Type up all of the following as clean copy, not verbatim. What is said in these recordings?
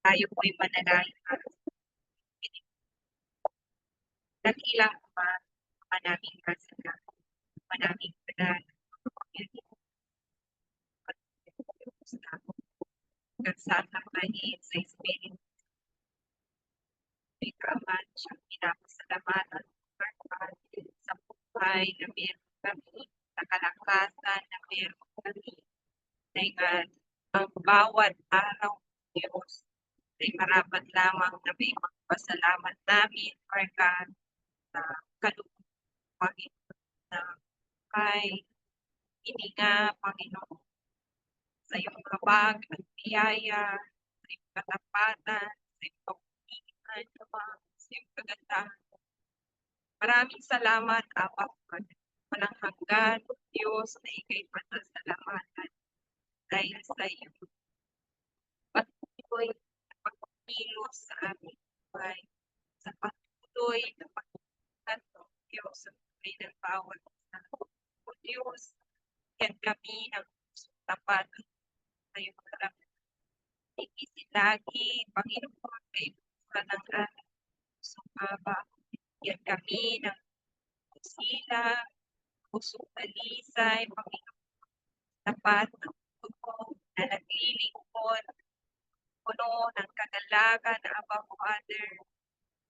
Tayo po'y manalangin para sa dakilang Ama naming kasalanan, Ama naming banal, nagsasambahin sa Espiritu may Ama siyang pinapasalamatan sa buhay na meron kami, sa kalakasan na meron kami, na ang bawat araw, Diyos, ay marapat lamang na may magpasalamat namin, Lord God, sa kalugod, Panginoon, na kay hininga, Panginoon, sa iyong habag at biyaya, sa iyong katapatan, sa iyong kapulitan, sa iyong kagandahan. Maraming salamat, Aba, walang hanggan, Diyos, na ika'y patasalamatan dahil sa iyong patuloy na pagkilos sa aming buhay, sa patuloy na pagkilos, Diyos, sa buhay ng bawat isa. O Diyos, yan kami ng tapat sa iyong harap. Ikisilagi, Panginoon, kay buka ng aming pusong Aba. Yan kami ng sila, pusong talisay, Panginoon, tapat ng puso, na naglilingkod, puno ng kagalagan, Aba, Father.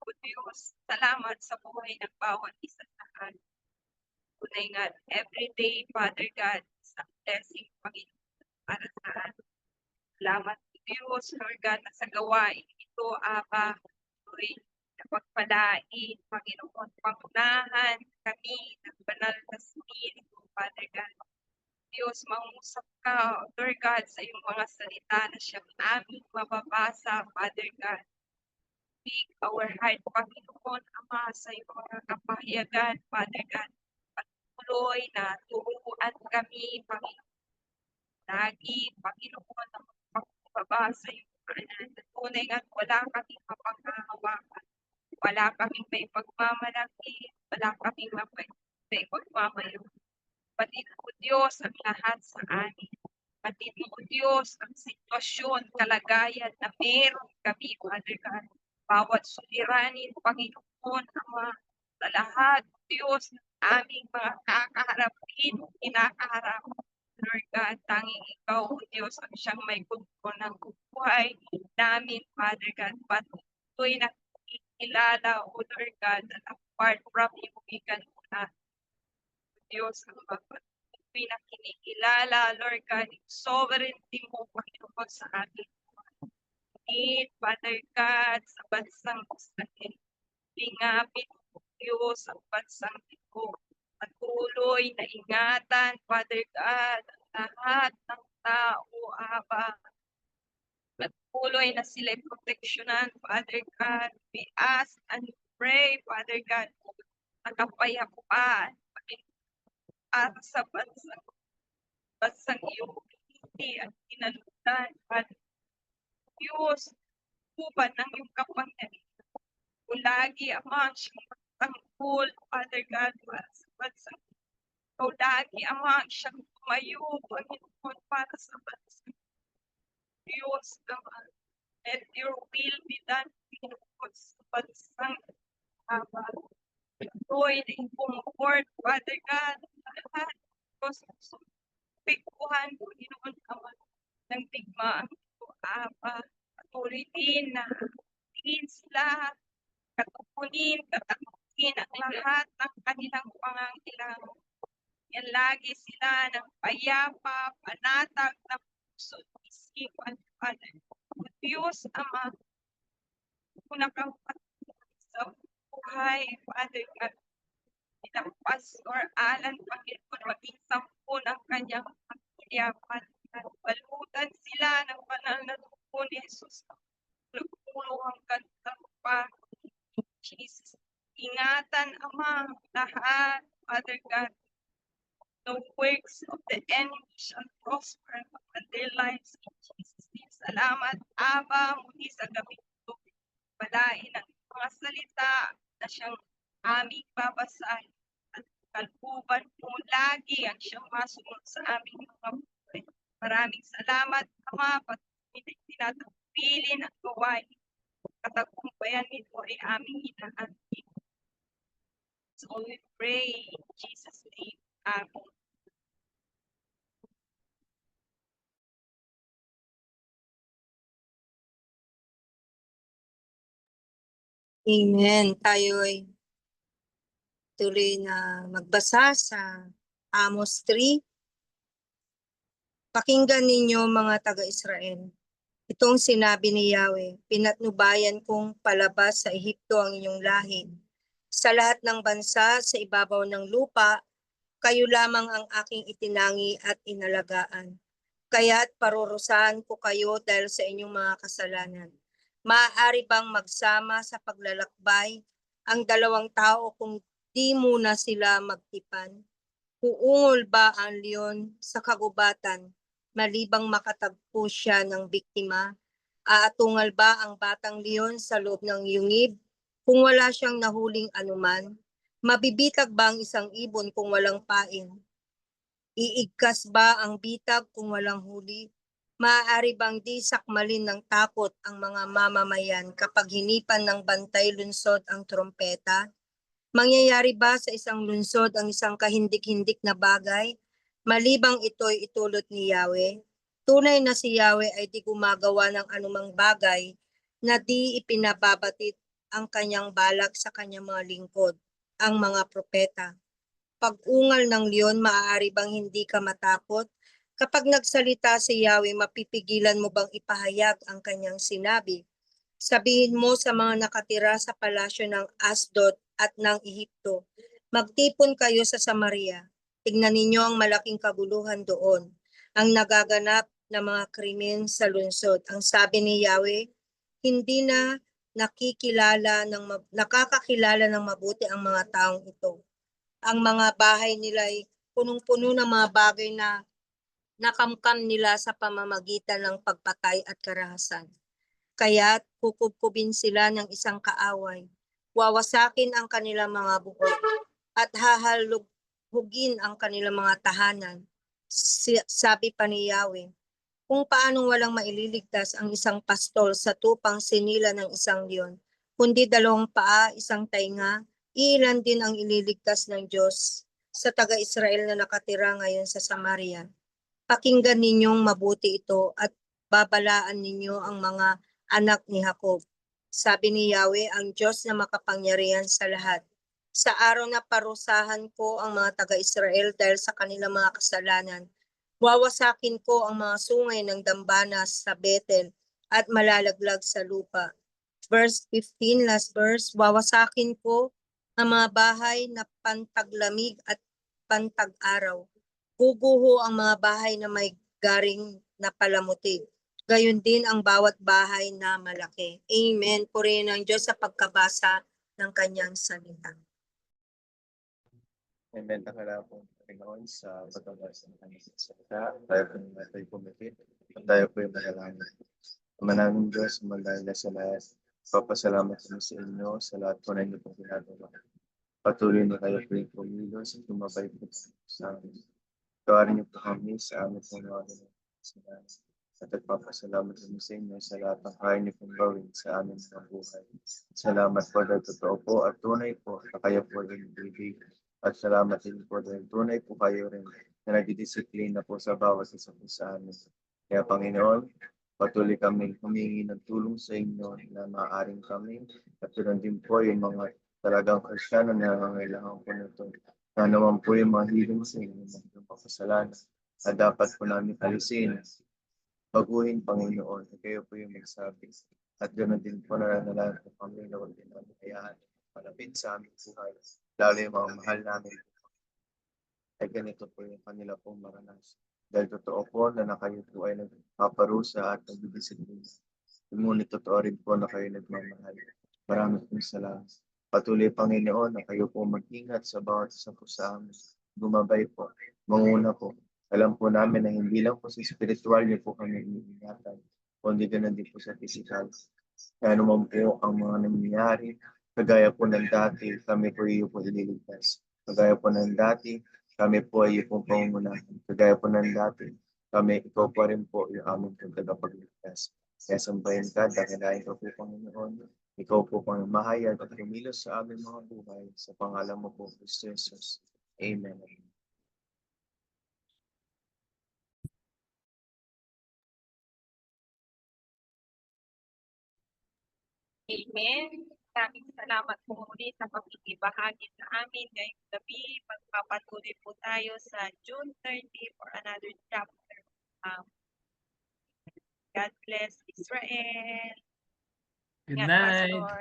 O Diyos, salamat sa buhay ng bawat isa sa atin. Tunay nga, everyday, Father God, sa blessing, Panginoon, para sa atin. Salamat, Diyos, Lord God, na sa gawain ito, Aba, tuloy na pagpalain, Panginoon, pangunahan kami ng banal na Espiritu, Father God. Diyos, mangusap ka, Lord God, sa iyong mga salita na siyang aming mababasa, Father God. Speak our heart, Panginoon, Ama, sa iyong mga kapahayagan, Father God. Patuloy na turuan kami, Panginoon. Lagi, Panginoon, na magbabasa yung kanan. Tunay nga wala kaming mapanghahawakan. Wala kaming may pagmamalaki. Wala kaming may pagmamayo. Patid mo, Diyos, ang lahat sa amin. Patid mo, Diyos, ang sitwasyon, kalagayan na meron kami, Father God. Bawat suliranin, Panginoon, Ama, sa lahat, Diyos, ng aming mga kakaharapin, kinakaharap. Lord God, tanging ikaw, O Diyos, ang siyang may kontrol ng buhay namin, Father God. Patuloy na kilala, O Lord God, that apart from you, we can do nothing. Diyos, ang patuloy na kinikilala, Lord God, yung sovereignty mo, Panginoon, sa atin. Father God, sa bansang Israel, lingapin mo, Diyos, ang bansang ito. Patuloy na ingatan, Father God, ang lahat ng tao, Aba. Patuloy na sila'y proteksyonan, Father God. We ask and pray, Father God, na kapayapaan, para sa bansang iyong pinili at kinalutan, Father. Diyos, upan ng iyong kapangyarihan. Kung lagi, Ama, siyang magtanggol, Father God, para sa bansang ikaw lagi, Ama, siyang tumayo, Panginoon, para sa bansang Diyos, Ama. Let your will be done, Panginoon, sa bansang Aba. Patuloy na i-comfort, Father God, lahat, Diyos, pikuhan, Panginoon, Ama, ng digmaan ito, Aba. Patuloy din na din sila katukunin, katakutin ang lahat ng kanilang pangangailangan. Yan lagi sila ng payapa, panatag na puso, isipan, Father. Diyos, Ama, kung nakapatuloy sa buhay, Father God, ilang Pastor Alan, Panginoon, maging 10 ng kanyang pamilya, Father God. Balutan sila ng banal na dugo ni Jesus. Nagpulo hanggang pa, Jesus. Ingatan, Ama, lahat, Father God. The works of the enemy shall prosper upon their lives in Jesus' name. Salamat, Aba, muli sa gabi ito. Palain ang mga salita na siyang aming babasahin at kalpuban mo lagi ang siyang masunod sa aming mga buhay. Maraming salamat, Ama, patuloy na tinatabi pipili ng gawain. Katagumpayan nito ay aming hinahanap. So we pray in Jesus' name. Amen. Amen. Tayo'y tuloy na magbasa sa Amos 3. Pakinggan ninyo mga taga-Israel. Itong sinabi ni Yahweh, pinatnubayan kong palabas sa Ehipto ang inyong lahi. Sa lahat ng bansa sa ibabaw ng lupa, kayo lamang ang aking itinangi at inalagaan. Kaya't parurusahan ko kayo dahil sa inyong mga kasalanan. Maaari bang magsama sa paglalakbay ang dalawang tao kung di muna sila magtipan? Uungol ba ang leon sa kagubatan, malibang makatagpo siya ng biktima? Aatungal ba ang batang leon sa loob ng yungib kung wala siyang nahuling anuman? Mabibitag ba ang isang ibon kung walang pain? Iigkas ba ang bitag kung walang huli? Maaari bang di sakmalin ng takot ang mga mamamayan kapag hinipan ng bantay lunsod ang trompeta? Mangyayari ba sa isang lunsod ang isang kahindik-hindik na bagay? Malibang ito'y itulot ni Yahweh? Tunay na si Yahweh ay di gumagawa ng anumang bagay na di ipinababatid ang kanyang balak sa kanyang mga lingkod, ang mga propeta. Pag-ungal ng leon, maaari bang hindi ka matakot? Kapag nagsalita si Yahweh, mapipigilan mo bang ipahayag ang kanyang sinabi? Sabihin mo sa mga nakatira sa palasyo ng Asdod at ng Ehipto, magtipon kayo sa Samaria. Tignan ninyo ang malaking kaguluhan doon, ang nagaganap na mga krimen sa lungsod. Ang sabi ni Yahweh, hindi na nakakakilala ng mabuti ang mga taong ito. Ang mga bahay nila ay punong-puno ng mga bagay na nakamkam nila sa pamamagitan ng pagpatay at karahasan. Kaya't kukubkubin sila ng isang kaaway. Wawasakin ang kanilang mga buhok at hahalughugin ang kanilang mga tahanan. Sabi pa ni Yahweh, kung paanong walang maililigtas ang isang pastol sa tupang sinila ng isang leon, kundi dalawang paa, isang tainga, iilan din ang ililigtas ng Diyos sa taga-Israel na nakatira ngayon sa Samaria. Pakinggan ninyong mabuti ito at babalaan ninyo ang mga anak ni Jacob. Sabi ni Yahweh, ang Diyos na makapangyarihan sa lahat. Sa araw na parusahan ko ang mga taga-Israel dahil sa kanilang mga kasalanan, wawasakin ko ang mga sungay ng Dambanas sa Bethel at malalaglag sa lupa. Verse 15, last verse, wawasakin ko ang mga bahay na pantaglamig at pantag-araw. Guguho ang mga bahay na may garing na palamuti. Gayon din ang bawat bahay na malaki. Amen. Purihin ng Diyos sa pagkabasa ng kanyang salita. Amen. Takala po Panginoon sa pagbabasa ng kanyang salita. Tayo pumipit. Tayo po yung manalangin. Ama namin Diyos, malala sa lahat. Papasalamat kami sa inyo sa lahat po na inyo pong ginagawa. Patuloy na kayo po yung pumilos at tumabay po sa amin. Tawarin niyo po kami sa aming pong mga ginagawa. At nagpapasalamat kami sa inyo sa lahat ng kaya niyo pong gawin sa aming mga buhay. Salamat po dahil totoo po at tunay po na kayo po rin ibig. At salamat din po dahil tunay po kayo rin na nagdidisiplina po sa bawat isa po sa amin. Kaya Panginoon, patuloy kami humingi ng tulong sa inyo na maaaring kami at tulad din po yung mga talagang Kristiyano na nangangailangan po nito. Na naman po yung mga healing sa inyo ng kasalanan na dapat po namin alisin. Baguhin, Panginoon, kayo po yung magsabi. At ganoon din po nananalaan po kami na huwag din namin hayaan malapit sa aming buhay. Lalo yung mga mahal namin. Ay ganito po yung kanila pong maranas. Dahil totoo po na kayo po ay nagpaparusa at nagdidisiplina. Ngunit totoo rin po na kayo nagmamahal. Maraming pong salamat. Patuloy, Panginoon, na kayo po mag-ingat sa bawat isa po sa amin. Gumabay po, manguna po. Alam po namin na hindi lang po sa spiritual niyo po kami iniingatan, kundi ganoon din po sa physical. Kaya naman po ang mga nangyayari, kagaya po ng dati, kami po iyo po ililigtas. Kagaya po ng dati, kami po ay iyo pong pangungunahan. Kagaya po ng dati, ikaw pa rin po yung aming tagapagligtas. Kaya sambahin ka, dakilain ka po, Panginoon. Ikaw po pang mahayag at kumilos sa aming mga buhay. Sa pangalan mo po, Kristo Jesus. Amen. Amen. Maraming salamat po muli sa pagkikibahagi sa amin ngayong gabi. Magpapatuloy po tayo sa June 30 for another chapter. God bless Israel. Good Ingat, night. Pastor.